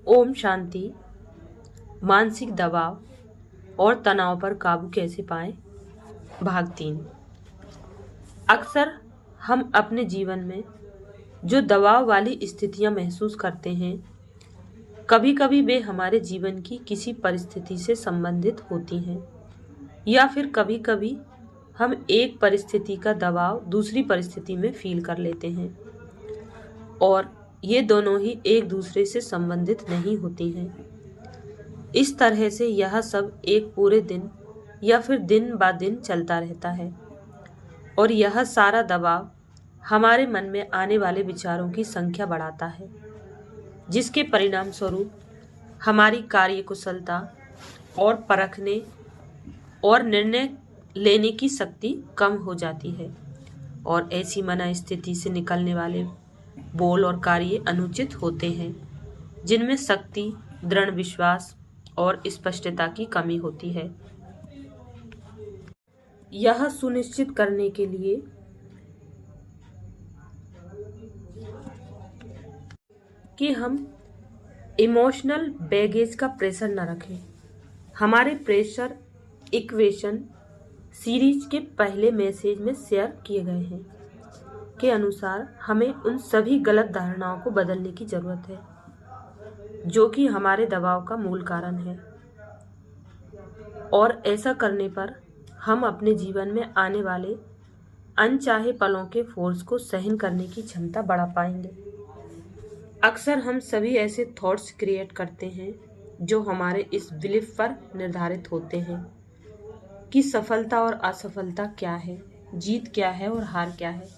ओम शांति। मानसिक दबाव और तनाव पर काबू कैसे पाएं? भाग 3। अक्सर हम अपने जीवन में जो दबाव वाली स्थितियां महसूस करते हैं, कभी कभी वे हमारे जीवन की किसी परिस्थिति से संबंधित होती हैं, या फिर कभी कभी हम एक परिस्थिति का दबाव दूसरी परिस्थिति में फील कर लेते हैं, और ये दोनों ही एक दूसरे से संबंधित नहीं होती हैं। इस तरह से यह सब एक पूरे दिन या फिर दिन ब दिन चलता रहता है, और यह सारा दबाव हमारे मन में आने वाले विचारों की संख्या बढ़ाता है, जिसके परिणाम स्वरूप हमारी कार्यकुशलता और परखने और निर्णय लेने की शक्ति कम हो जाती है, और ऐसी मनस्थिति से निकलने वाले बोल और कार्य अनुचित होते हैं, जिनमें शक्ति, दृढ़ विश्वास और स्पष्टता की कमी होती है। यह सुनिश्चित करने के लिए कि हम इमोशनल बैगेज का प्रेशर न रखें, हमारे प्रेशर इक्वेशन सीरीज के पहले मैसेज में शेयर किए गए हैं के अनुसार हमें उन सभी गलत धारणाओं को बदलने की जरूरत है जो कि हमारे दबाव का मूल कारण है, और ऐसा करने पर हम अपने जीवन में आने वाले अनचाहे पलों के फोर्स को सहन करने की क्षमता बढ़ा पाएंगे। अक्सर हम सभी ऐसे थॉट्स क्रिएट करते हैं जो हमारे इस बिलीफ पर निर्धारित होते हैं कि सफलता और असफलता क्या है, जीत क्या है और हार क्या है।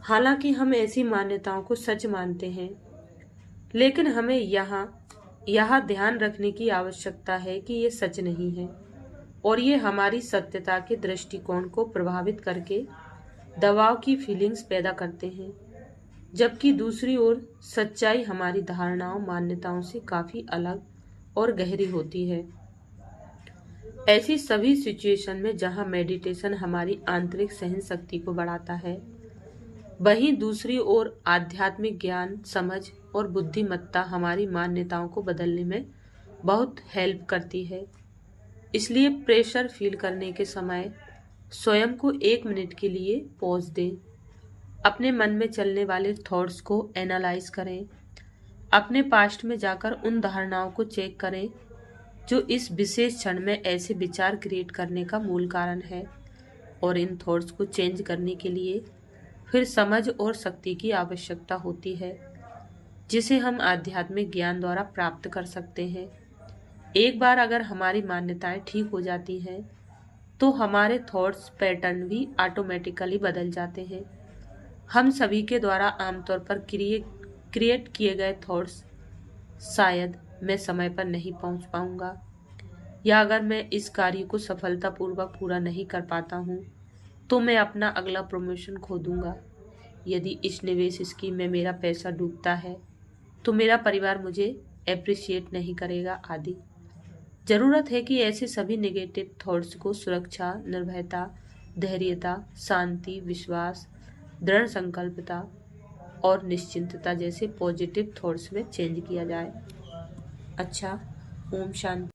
हालांकि हम ऐसी मान्यताओं को सच मानते हैं, लेकिन हमें यह ध्यान रखने की आवश्यकता है कि ये सच नहीं है, और ये हमारी सत्यता के दृष्टिकोण को प्रभावित करके दबाव की फीलिंग्स पैदा करते हैं, जबकि दूसरी ओर सच्चाई हमारी धारणाओं, मान्यताओं से काफी अलग और गहरी होती है। ऐसी सभी सिचुएशन में जहां मेडिटेशन हमारी आंतरिक सहन शक्ति को बढ़ाता है, वहीं दूसरी ओर आध्यात्मिक ज्ञान, समझ और बुद्धिमत्ता हमारी मान्यताओं को बदलने में बहुत हेल्प करती है। इसलिए प्रेशर फील करने के समय स्वयं को 1 मिनट के लिए पॉज दें, अपने मन में चलने वाले थॉट्स को एनालाइज करें, अपने पास्ट में जाकर उन धारणाओं को चेक करें जो इस विशेष क्षण में ऐसे विचार क्रिएट करने का मूल कारण है, और इन थॉट्स को चेंज करने के लिए फिर समझ और शक्ति की आवश्यकता होती है, जिसे हम आध्यात्मिक ज्ञान द्वारा प्राप्त कर सकते हैं। एक बार अगर हमारी मान्यताएं ठीक हो जाती हैं, तो हमारे थॉट्स पैटर्न भी ऑटोमेटिकली बदल जाते हैं। हम सभी के द्वारा आमतौर पर क्रिएट किए गए थॉट्स, शायद मैं समय पर नहीं पहुंच पाऊंगा, या अगर मैं इस कार्य को सफलतापूर्वक पूरा नहीं कर पाता हूं, तो मैं अपना अगला प्रमोशन खो दूंगा। यदि इस निवेश स्कीम में मेरा पैसा डूबता है, तो मेरा परिवार मुझे एप्रिशिएट नहीं करेगा, आदि। जरूरत है कि ऐसे सभी नेगेटिव थॉट्स को सुरक्षा, निर्भयता, धैर्यता, शांति, विश्वास, दृढ़ संकल्पता और निश्चिंतता जैसे पॉजिटिव थॉट्स में चेंज किया जाए। अच्छा, ओम शांति।